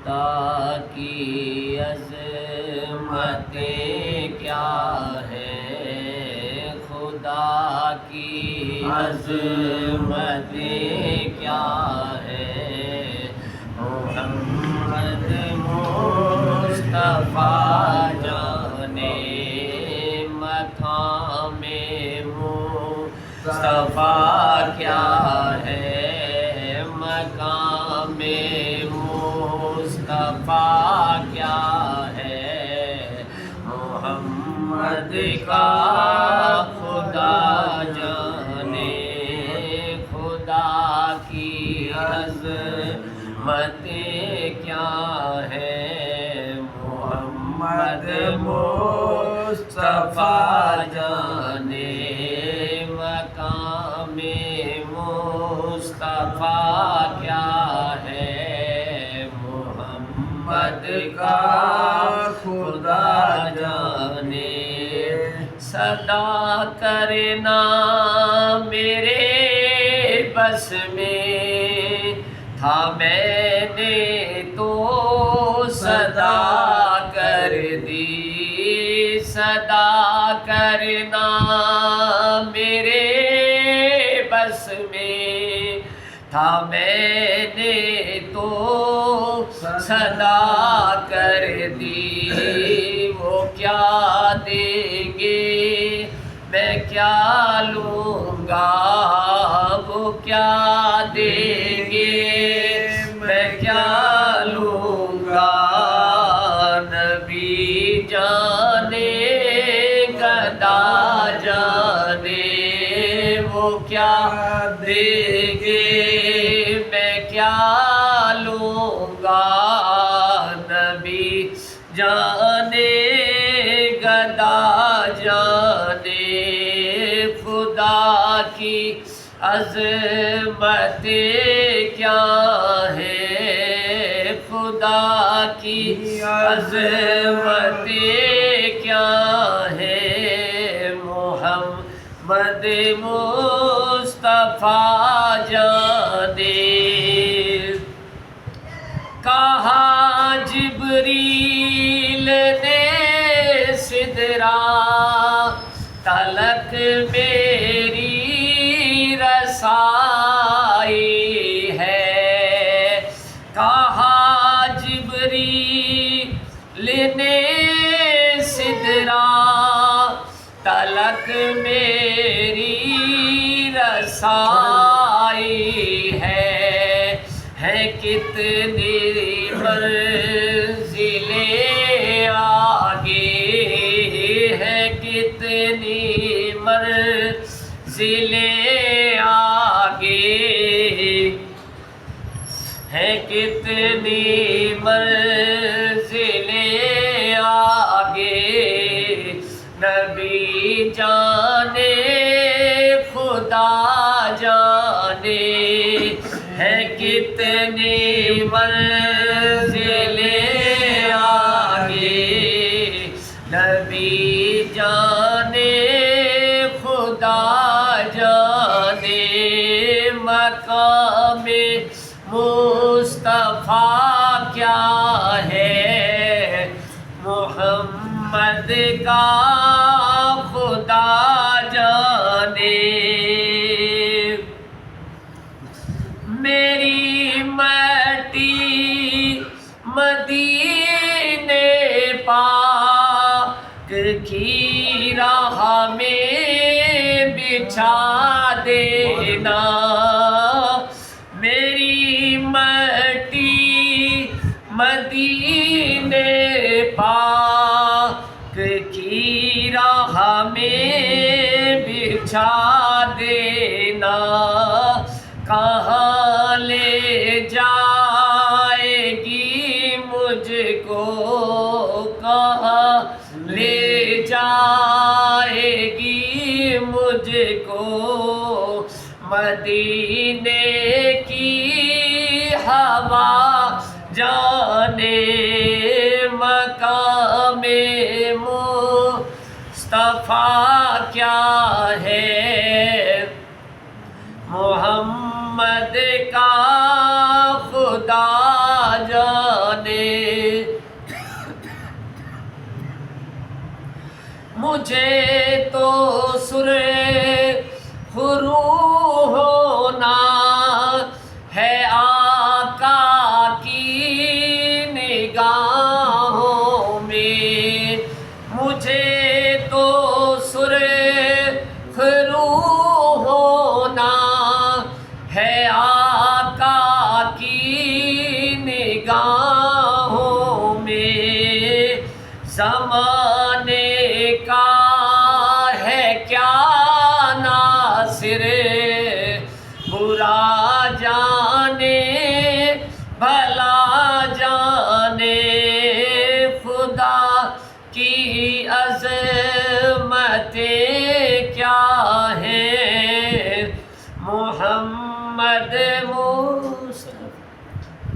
خدا کی عظمتیں کیا ہیں، خدا کی عظمتیں کیا ہیں، محمد مصطفیٰ جانے مقام مصطفیٰ کیا ہے، مقام مصطفیٰ کیا ہے، محمد کا خدا جانے خدا کی عظمتیں کیا ہیں، محمد مصطفیٰ جانے مقام مصطفیٰ کیا ہے، محمد کا خدا جانے، صدا کرنا میرے بس میں تھا، میں نے تو صدا کر دی، صدا کرنا میرے بس میں تھا، میں نے تو صدا کر دی، وہ کیا دیں گے میں کیا لوں گا، وہ کیا دیں گے میں کیا لوں گا، نبی جانے گدا جانے وہ کیا دیں گے میں کیا لوں گا، نبی جانے گدا جانے خدا کی عظمتیں کیا ہیں، خدا کی عظمتیں کیا ہیں، محمد مصطفیٰ جانے، کہا جبریل نے سدرا تلک میری رسائی ہے، کہا جبریل نے سدرا تلک میری رسائی ہے کتنی منزلیں آگے، ہے کتنی منزلیں آگے، ہے کتنی منزلیں آگے، نبی جانے خدا جانے ہے کتنی منزلیں آگے، نبی جانے خدا جانے مقام مصطفیٰ کیا ہے، محمد کا خدا جانے، میری مٹی مدینے پاک کی راہ میں بچھا دینا، میری مٹی مدینے پاک کی راہ میں بچھا دینا، کہاں لے جائے گی مجھ کو، کہاں لے جائے گی مجھ کو، مدینے کی ہوا جانے مقام مصطفیٰ کیا ہے، محمد کا خدا جانے مجھے تو سرخرو ہونا ہے آقا کی نگاہوں میں، مجھے تو سرخرو ہونا ہے آقا کی نگاہوں میں، زمانے کا ہے کیا ناصر، برا جانے بھلا جانے، خدا کی عظمتیں